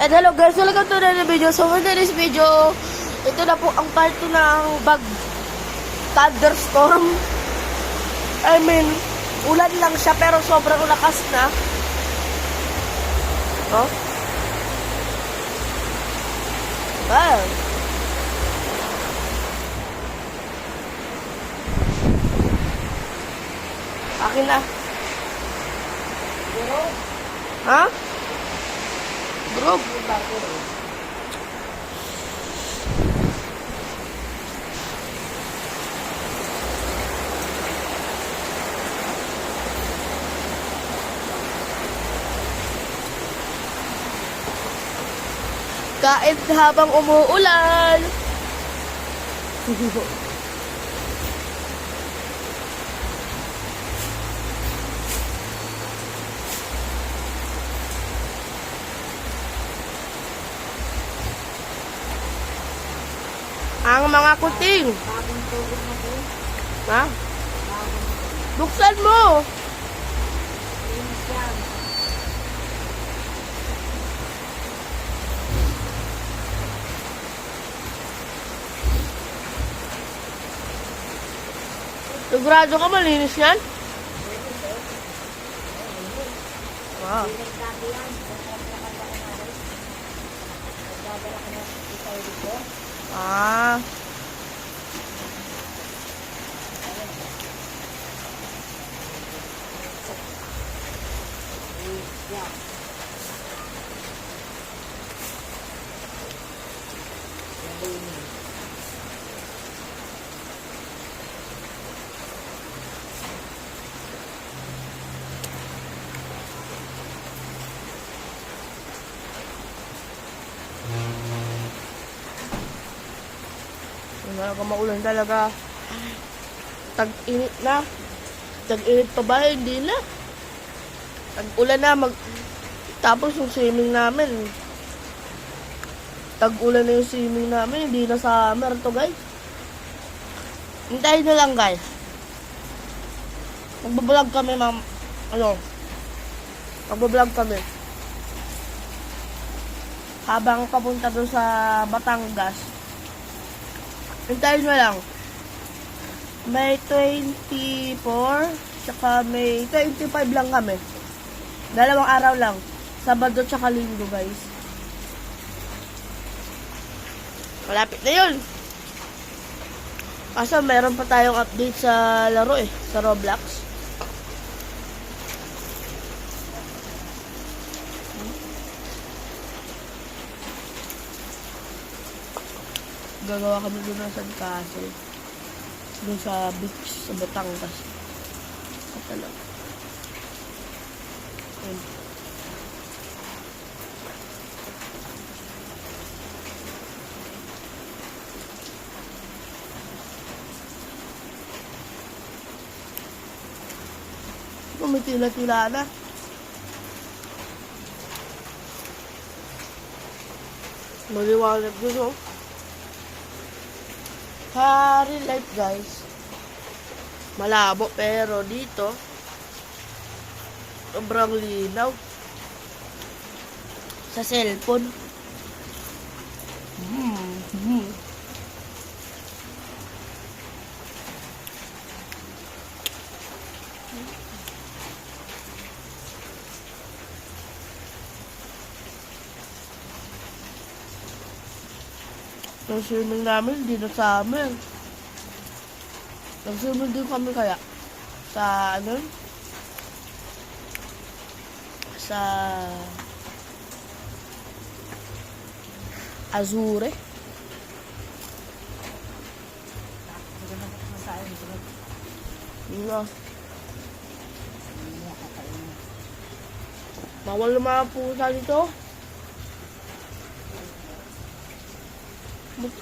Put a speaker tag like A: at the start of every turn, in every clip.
A: And hello guys, welcome to another video. So for today's video, ito na po ang part 2 ng thunderstorm. I mean, ulan lang siya pero sobrang lakas na. Oh? Wow. Akin na. Ha? Group. Kain habang umuulan. Ang mga kuting. Ha? Buksan mo. Sigurado ka malinis yan? Wow. Ah. Talaga maulan talaga. Tag-init na. Tag-init pa ba? Hindi na. Tag-ulan na. Tapos yung swimming namin. Tag-ulan na yung swimming namin. Hindi na summer to guys. Hintayin na lang guys. Magbablog kami Magbablog kami. Habang papunta doon sa Batangas. Hintayin mo lang. May 24, tsaka may 25 lang kami. 2 araw lang. Sabado tsaka Linggo, guys. Malapit na yun. Kaso meron pa tayong update sa laro sa Roblox. Gagawa kami doon ng sandcastle. Doon sa beach sa Batangas. Ito lang. Ayan. May tila-tila na. Maliwanag yun, oh. Sa real life guys, malabo pero dito sobrang linaw. Sa cellphone. Yung swimming namin, hindi na summer. Nag-swimming din kami kaya. Sa, sa Azure. Iya. Bawal naman po sa dito.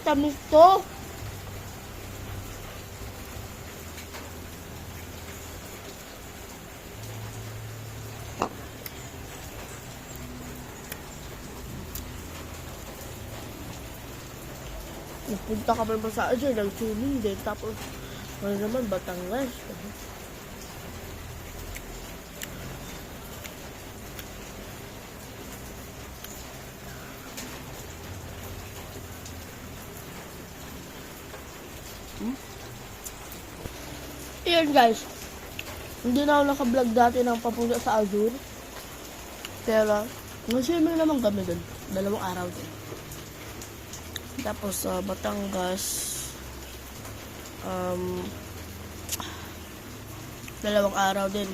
A: Tamis to. Nagpunta kami sa Azure, nag-swimming din. Tapos, wala naman, Batangas. Ayan guys. Hindi na ako naka-vlog dati ng papunta sa Azure. Pero, nag-swimming naman kami dun. 2 araw din. Tapos sa Batangas, 2 araw din.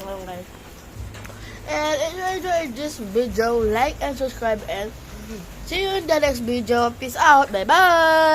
A: Well, guys. And if you enjoyed this video, like and subscribe and see you in the next video. Peace out. Bye bye.